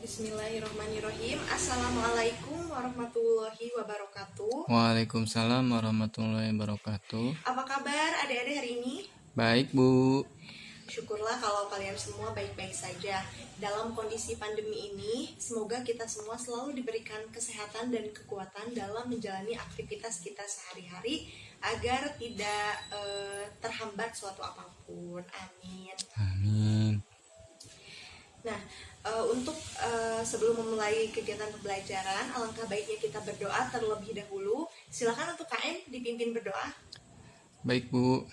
Bismillahirrahmanirrahim. Assalamualaikum warahmatullahi wabarakatuh. Waalaikumsalam warahmatullahi wabarakatuh. Apa kabar adik-adik hari ini? Baik, Bu. Syukurlah kalau kalian semua baik-baik saja. Dalam kondisi pandemi ini, semoga kita semua selalu diberikan kesehatan dan kekuatan dalam menjalani aktivitas kita sehari-hari agar tidak terhambat suatu apapun. Amin. Amin. Nah, untuk sebelum memulai kegiatan pembelajaran, alangkah baiknya kita berdoa terlebih dahulu. Silakan untuk KM dipimpin berdoa. Baik, Bu.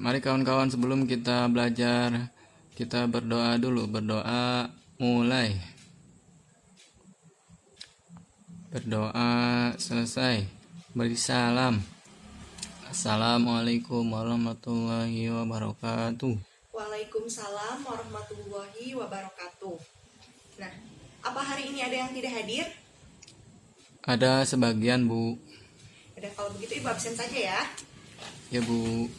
Mari kawan-kawan, sebelum kita belajar, kita berdoa dulu. Berdoa mulai. Berdoa selesai. Beri salam. Assalamualaikum warahmatullahi wabarakatuh. Waalaikumsalam warahmatullahi wabarakatuh. Nah, apa hari ini ada yang tidak hadir? Ada sebagian, Bu. Ada, kalau begitu Ibu absen saja ya. Ya, Bu.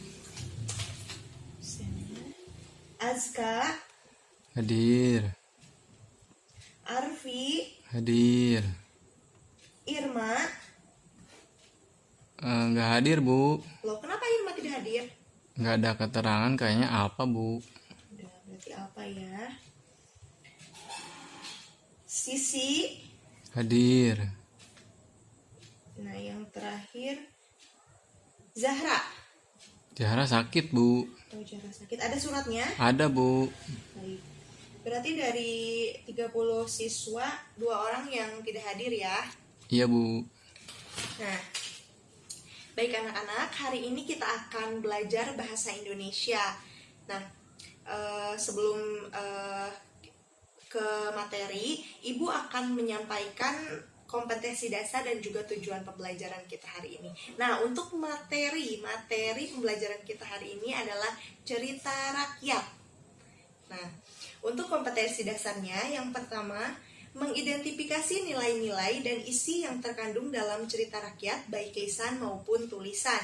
Azka, Hadir. Arfi, Hadir. Irma. Nggak hadir, Bu. Loh, kenapa Irma tidak hadir? Nggak ada keterangan, kayaknya apa, Bu? Udah, berarti apa ya? Sisi. Hadir. Nah, yang terakhir Zahra. Zahra sakit, Bu. Oh, Zahra sakit. Ada suratnya? Ada, Bu. Baik. Berarti dari 30 siswa, 2 orang yang tidak hadir ya. Iya, Bu. Nah, baik anak-anak, hari ini kita akan belajar bahasa Indonesia. Nah, sebelum ke materi, Ibu akan menyampaikan kompetensi dasar dan juga tujuan pembelajaran kita hari ini. Nah, untuk materi pembelajaran kita hari ini adalah cerita rakyat. Nah, untuk kompetensi dasarnya, yang pertama, mengidentifikasi nilai-nilai dan isi yang terkandung dalam cerita rakyat, baik lisan maupun tulisan.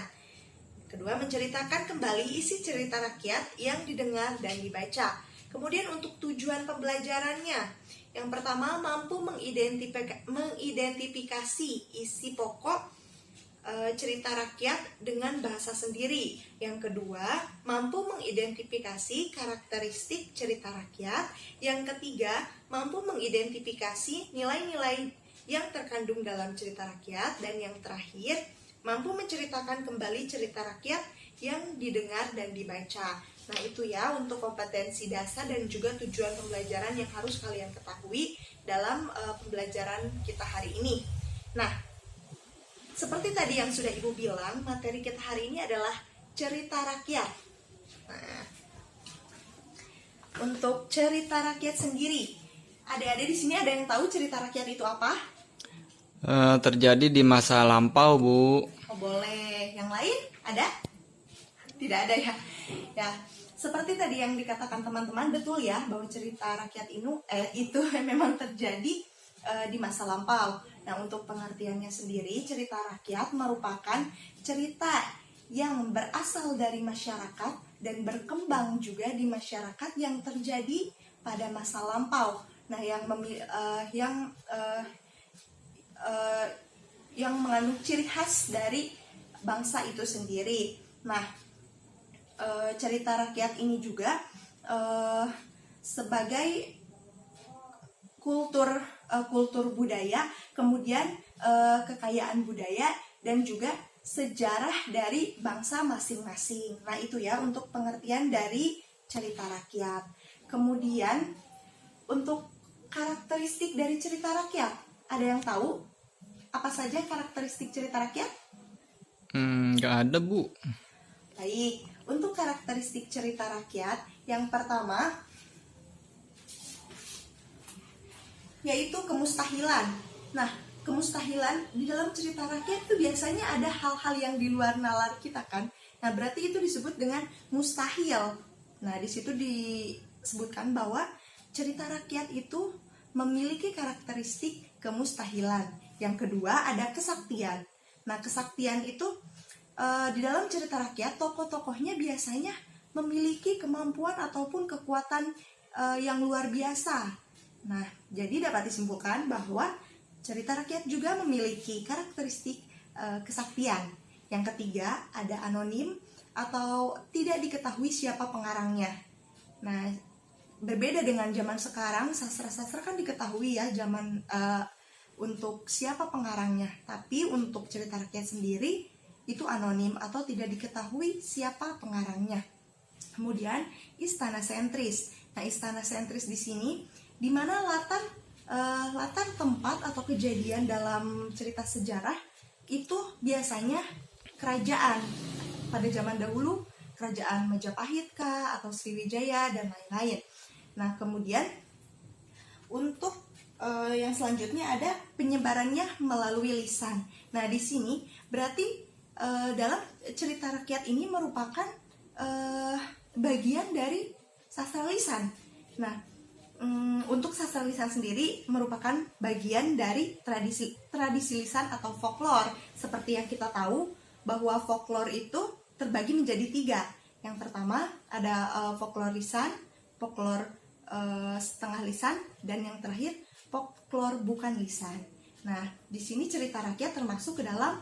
Kedua, menceritakan kembali isi cerita rakyat yang didengar dan dibaca. Kemudian untuk tujuan pembelajarannya, yang pertama, mampu mengidentifikasi isi pokok cerita rakyat dengan bahasa sendiri. Yang kedua, mampu mengidentifikasi karakteristik cerita rakyat. Yang ketiga, mampu mengidentifikasi nilai-nilai yang terkandung dalam cerita rakyat. Dan yang terakhir, mampu menceritakan kembali cerita rakyat yang didengar dan dibaca. Nah, itu ya untuk kompetensi dasar dan juga tujuan pembelajaran yang harus kalian ketahui dalam pembelajaran kita hari ini. Nah, seperti tadi yang sudah Ibu bilang, materi kita hari ini adalah cerita rakyat. Nah, untuk cerita rakyat sendiri, adik-adik di sini ada yang tahu cerita rakyat itu apa? Terjadi di masa lampau, Bu. Oh, boleh. Yang lain ada? Tidak ada ya. Ya, seperti tadi yang dikatakan teman-teman, betul ya bahwa cerita rakyat itu memang terjadi di masa lampau. Nah, untuk pengertiannya sendiri, cerita rakyat merupakan cerita yang berasal dari masyarakat dan berkembang juga di masyarakat yang terjadi pada masa lampau. Nah, yang mengandung ciri khas dari bangsa itu sendiri. Nah, cerita rakyat ini juga sebagai kultur budaya, kemudian kekayaan budaya dan juga sejarah dari bangsa masing-masing. Nah, itu ya untuk pengertian dari cerita rakyat. Kemudian untuk karakteristik dari cerita rakyat, ada yang tahu apa saja karakteristik cerita rakyat? Nggak ada, Bu. Baik, untuk karakteristik cerita rakyat, yang pertama yaitu kemustahilan. Nah, kemustahilan di dalam cerita rakyat itu biasanya ada hal-hal yang di luar nalar kita kan. Nah, berarti itu disebut dengan mustahil. Nah, di situ disebutkan bahwa cerita rakyat itu memiliki karakteristik kemustahilan. Yang kedua ada kesaktian. Nah, kesaktian itu di dalam cerita rakyat tokoh-tokohnya biasanya memiliki kemampuan ataupun kekuatan yang luar biasa. Nah, jadi dapat disimpulkan bahwa cerita rakyat juga memiliki karakteristik kesaktian. Yang ketiga, ada anonim atau tidak diketahui siapa pengarangnya. Nah, berbeda dengan zaman sekarang, sastra-sastra kan diketahui ya zaman untuk siapa pengarangnya. Tapi untuk cerita rakyat sendiri itu anonim atau tidak diketahui siapa pengarangnya. Kemudian istana sentris. Nah, istana sentris di sini di mana latar tempat atau kejadian dalam cerita sejarah itu biasanya kerajaan. Pada zaman dahulu kerajaan Majapahit kah atau Sriwijaya dan lain-lain. Nah, kemudian untuk yang selanjutnya ada penyebarannya melalui lisan. Nah, di sini berarti dalam cerita rakyat ini merupakan bagian dari sastra lisan. Nah, untuk sastra lisan sendiri merupakan bagian dari tradisi lisan atau folklore. Seperti yang kita tahu bahwa folklore itu terbagi menjadi 3. Yang pertama ada folklore lisan, folklore setengah lisan, dan yang terakhir folklore bukan lisan. Nah, di sini cerita rakyat termasuk ke dalam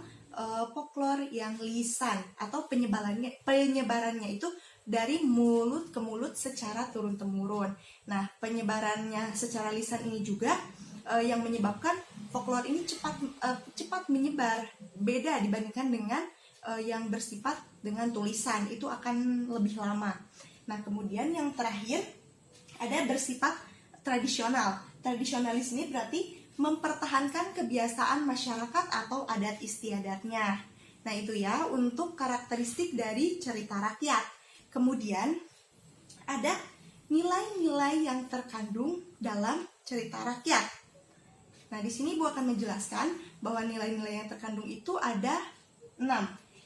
folklore yang lisan atau penyebarannya itu dari mulut ke mulut secara turun-temurun. Nah, penyebarannya secara lisan ini juga yang menyebabkan folklore ini cepat menyebar. Beda dibandingkan dengan yang bersifat dengan tulisan, itu akan lebih lama. Nah, kemudian yang terakhir ada bersifat tradisional. Tradisionalis ini berarti mempertahankan kebiasaan masyarakat atau adat istiadatnya. Nah, itu ya untuk karakteristik dari cerita rakyat. Kemudian ada nilai-nilai yang terkandung dalam cerita rakyat. Nah, di sini Bu akan menjelaskan bahwa nilai-nilai yang terkandung itu ada 6.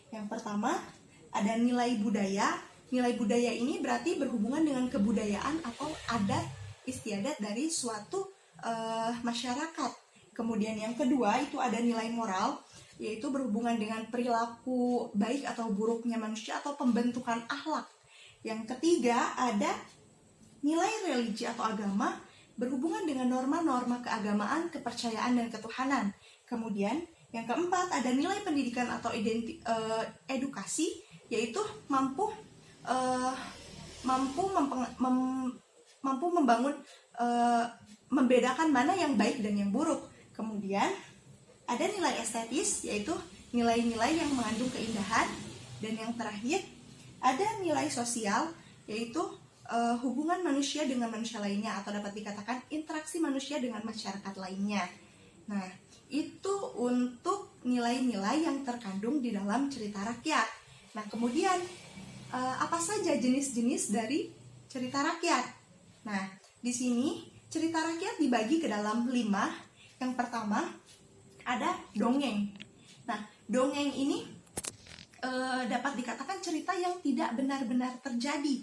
Yang pertama ada nilai budaya. Nilai budaya ini berarti berhubungan dengan kebudayaan atau adat istiadat dari suatu masyarakat. Kemudian yang kedua itu ada nilai moral, yaitu berhubungan dengan perilaku baik atau buruknya manusia atau pembentukan akhlak. Yang ketiga ada nilai religi atau agama, berhubungan dengan norma-norma keagamaan, kepercayaan, dan ketuhanan. Kemudian yang keempat ada nilai pendidikan atau edukasi, yaitu mampu membangun membedakan mana yang baik dan yang buruk. Kemudian ada nilai estetis, yaitu nilai-nilai yang mengandung keindahan. Dan yang terakhir ada nilai sosial, yaitu hubungan manusia dengan manusia lainnya, atau dapat dikatakan interaksi manusia dengan masyarakat lainnya. Nah, itu untuk nilai-nilai yang terkandung di dalam cerita rakyat. Nah, kemudian apa saja jenis-jenis dari cerita rakyat? Nah, di sini cerita rakyat dibagi ke dalam 5. Yang pertama ada dongeng. Nah, dongeng ini dapat dikatakan cerita yang tidak benar-benar terjadi,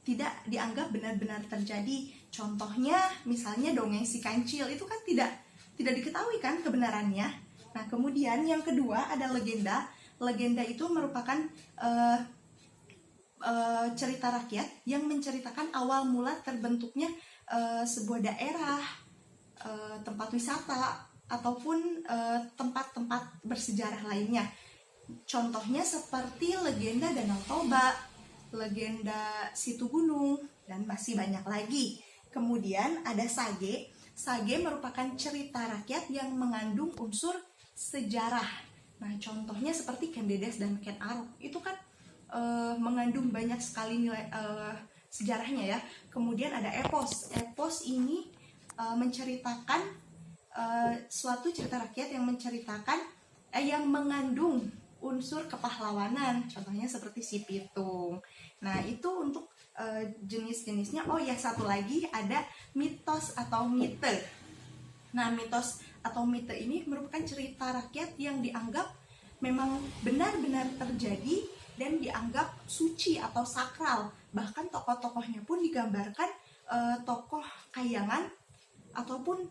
tidak dianggap benar-benar terjadi. Contohnya misalnya dongeng si kancil, itu kan tidak diketahui kan kebenarannya. Nah, kemudian yang kedua ada legenda. Legenda itu merupakan cerita rakyat yang menceritakan awal mula terbentuknya sebuah daerah, tempat wisata, ataupun tempat-tempat bersejarah lainnya. Contohnya seperti legenda Danau Toba, legenda Situ Gunung, dan masih banyak lagi. Kemudian ada sage. Sage merupakan cerita rakyat yang mengandung unsur sejarah. Nah, contohnya seperti Ken Dedes dan Ken Arok. Itu kan mengandung banyak sekali nilai sejarahnya ya. Kemudian ada epos. Epos ini menceritakan suatu cerita rakyat yang menceritakan yang mengandung unsur kepahlawanan. Contohnya seperti Si Pitung. Nah, itu untuk jenis-jenisnya. Oh ya, satu lagi ada mitos atau mite. Nah, mitos atau mite ini merupakan cerita rakyat yang dianggap memang benar-benar terjadi dan dianggap suci atau sakral. Bahkan tokoh-tokohnya pun digambarkan tokoh kayangan ataupun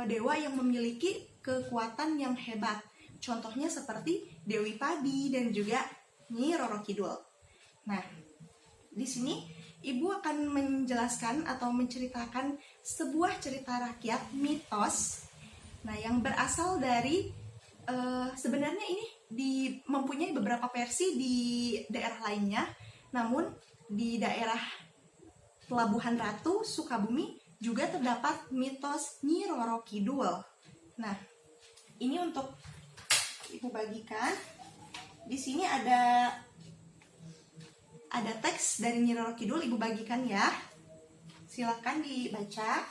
dewa yang memiliki kekuatan yang hebat. Contohnya seperti Dewi Padi dan juga Nyi Roro Kidul. Nah, di sini Ibu akan menjelaskan atau menceritakan sebuah cerita rakyat mitos. Nah, yang berasal dari sebenarnya ini mempunyai beberapa versi di daerah lainnya, namun di daerah Pelabuhan Ratu, Sukabumi juga terdapat mitos Nyi Roro Kidul. Nah, ini untuk Ibu bagikan. Di sini ada teks dari Nyi Roro Kidul, Ibu bagikan ya. Silakan dibaca.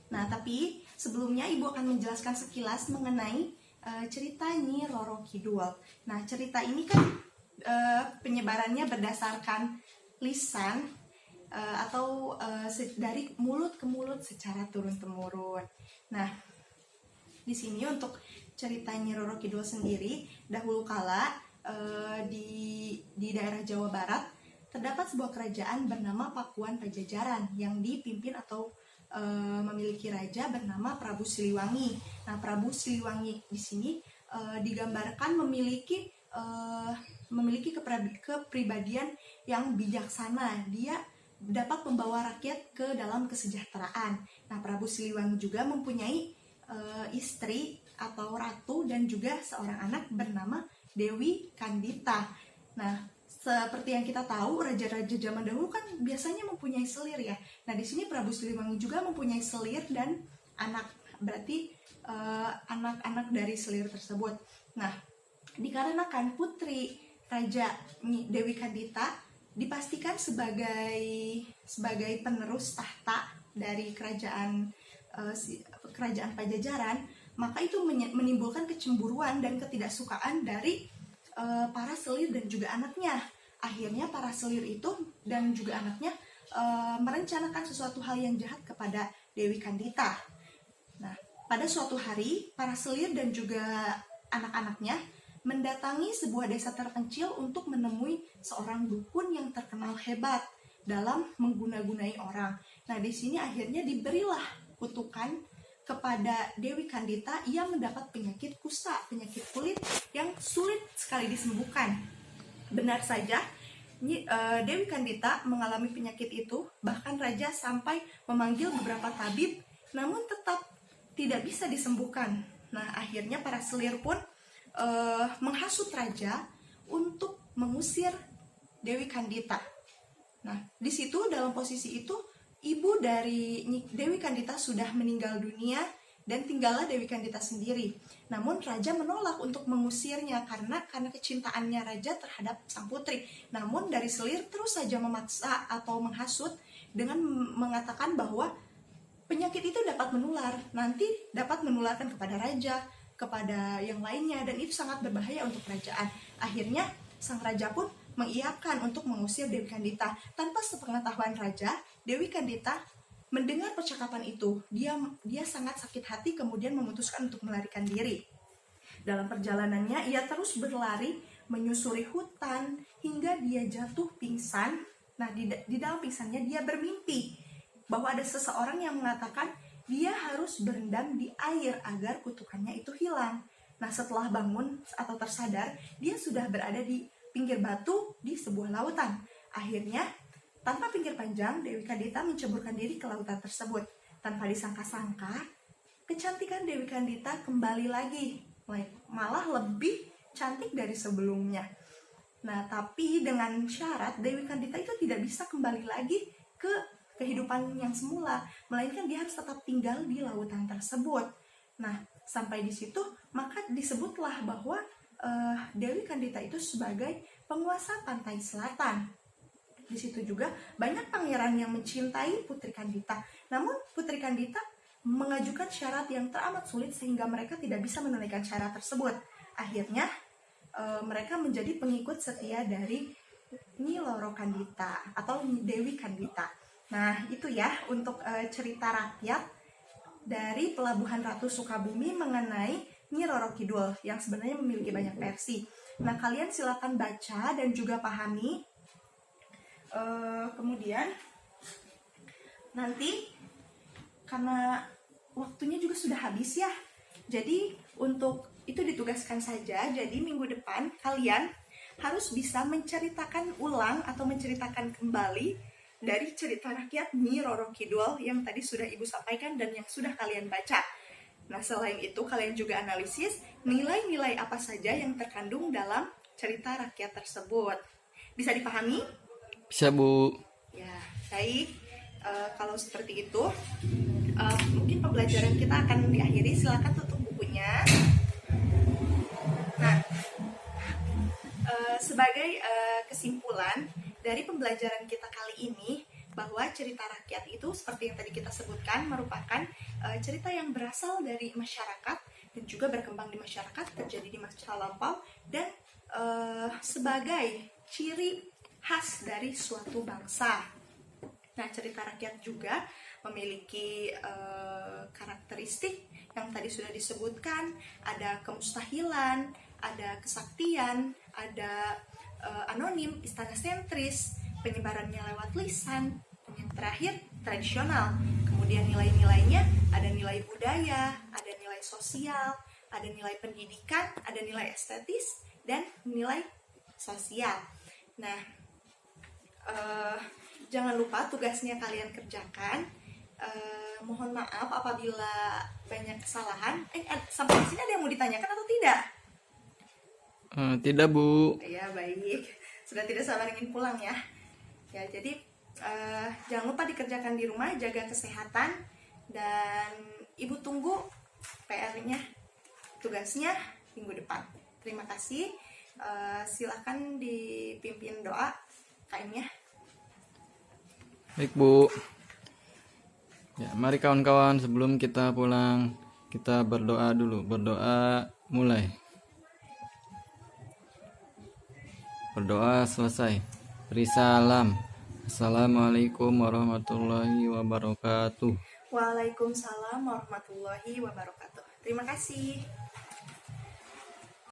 Nah, tapi sebelumnya Ibu akan menjelaskan sekilas mengenai cerita Nyi Roro Kidul. Nah, cerita ini kan penyebarannya berdasarkan lisan atau dari mulut ke mulut secara turun-temurun. Nah, di sini untuk cerita Nyi Roro Kidul sendiri, dahulu kala di daerah Jawa Barat terdapat sebuah kerajaan bernama Pakuan Pajajaran yang dipimpin atau memiliki raja bernama Prabu Siliwangi. Nah, Prabu Siliwangi di sini digambarkan memiliki kepribadian yang bijaksana. Dia dapat membawa rakyat ke dalam kesejahteraan. Nah, Prabu Siliwangi juga mempunyai istri atau ratu dan juga seorang anak bernama Dewi Kandita. Nah, seperti yang kita tahu, raja-raja zaman dahulu kan biasanya mempunyai selir ya. Nah, di sini Prabu Siliwangi juga mempunyai selir dan anak, berarti anak-anak dari selir tersebut. Nah, dikarenakan putri Raja Dewi Kandita dipastikan sebagai penerus tahta dari kerajaan Pajajaran, maka itu menimbulkan kecemburuan dan ketidaksukaan dari para selir dan juga anaknya. Akhirnya para selir itu dan juga anaknya merencanakan sesuatu hal yang jahat kepada Dewi Kandita. Nah, pada suatu hari para selir dan juga anak-anaknya mendatangi sebuah desa terpencil untuk menemui seorang dukun yang terkenal hebat dalam mengguna-gunai orang. Nah, di sini akhirnya diberilah kutukan kepada Dewi Kandita. Ia mendapat penyakit kusta, penyakit kulit yang sulit sekali disembuhkan. Benar saja, Dewi Kandita mengalami penyakit itu, bahkan raja sampai memanggil beberapa tabib, namun tetap tidak bisa disembuhkan. Nah, akhirnya para selir pun menghasut raja untuk mengusir Dewi Kandita. Nah, di situ dalam posisi itu ibu dari Dewi Kandita sudah meninggal dunia dan tinggallah Dewi Kandita sendiri. Namun raja menolak untuk mengusirnya karena kecintaannya raja terhadap sang putri. Namun dari selir terus saja memaksa atau menghasut dengan mengatakan bahwa penyakit itu dapat menular, nanti dapat menularkan kepada raja, kepada yang lainnya, dan itu sangat berbahaya untuk kerajaan. Akhirnya sang raja pun mengiyakan untuk mengusir Dewi Kandita. Tanpa sepengetahuan raja, Dewi Kandita mendengar percakapan itu. Dia sangat sakit hati, kemudian memutuskan untuk melarikan diri. Dalam perjalanannya, ia terus berlari menyusuri hutan hingga dia jatuh pingsan. Nah, di dalam pingsannya dia bermimpi bahwa ada seseorang yang mengatakan dia harus berendam di air agar kutukannya itu hilang. Nah, setelah bangun atau tersadar, dia sudah berada di pinggir batu di sebuah lautan. Akhirnya, tanpa pikir panjang, Dewi Kandita menceburkan diri ke lautan tersebut. Tanpa disangka-sangka, kecantikan Dewi Kandita kembali lagi, malah lebih cantik dari sebelumnya. Nah, tapi dengan syarat Dewi Kandita itu tidak bisa kembali lagi ke kehidupan yang semula, melainkan dia harus tetap tinggal di lautan tersebut. Nah, sampai di situ maka disebutlah bahwa Dewi Kandita itu sebagai penguasa pantai selatan. Di situ juga banyak pangeran yang mencintai Putri Kandita. Namun Putri Kandita mengajukan syarat yang teramat sulit sehingga mereka tidak bisa menunaikan syarat tersebut. Akhirnya mereka menjadi pengikut setia dari Nyi Roro Kandita atau Dewi Kandita. Nah, itu ya untuk cerita rakyat dari Pelabuhan Ratu Sukabumi mengenai Nyi Roro Kidul yang sebenarnya memiliki banyak versi. Nah, kalian silakan baca dan juga pahami. Kemudian nanti karena waktunya juga sudah habis ya. Jadi untuk itu ditugaskan saja. Jadi minggu depan kalian harus bisa menceritakan ulang atau menceritakan kembali dari cerita rakyat Nyi Roro Kidul yang tadi sudah Ibu sampaikan dan yang sudah kalian baca. Nah, selain itu kalian juga analisis nilai-nilai apa saja yang terkandung dalam cerita rakyat tersebut. Bisa dipahami? Bisa, Bu. Ya, baik. Kalau seperti itu, mungkin pembelajaran kita akan diakhiri. Silakan tutup bukunya. Nah, sebagai kesimpulan dari pembelajaran kita kali ini, bahwa cerita rakyat itu seperti yang tadi kita sebutkan merupakan cerita yang berasal dari masyarakat dan juga berkembang di masyarakat, terjadi di masa lampau, dan sebagai ciri khas dari suatu bangsa. Nah, cerita rakyat juga memiliki karakteristik yang tadi sudah disebutkan, ada kemustahilan, ada kesaktian, ada anonim, istana sentris, penyebarannya lewat lisan, dan yang terakhir tradisional. Kemudian nilai-nilainya ada nilai budaya, ada nilai sosial, ada nilai pendidikan, ada nilai estetis, dan nilai sosial. Nah, jangan lupa tugasnya kalian kerjakan. Mohon maaf apabila banyak kesalahan. Sampai di sini ada yang mau ditanyakan atau tidak? Tidak, Bu. Ya, baik. Sudah tidak sabar ingin pulang ya. Ya, jadi jangan lupa dikerjakan di rumah, jaga kesehatan, dan Ibu tunggu PR-nya, tugasnya minggu depan. Terima kasih. Silakan dipimpin doa KM-nya. Baik, Bu. Ya, mari kawan-kawan, sebelum kita pulang, kita berdoa dulu. Berdoa mulai. Berdoa selesai. Beri salam. Assalamualaikum warahmatullahi wabarakatuh. Waalaikumsalam warahmatullahi wabarakatuh. Terima kasih.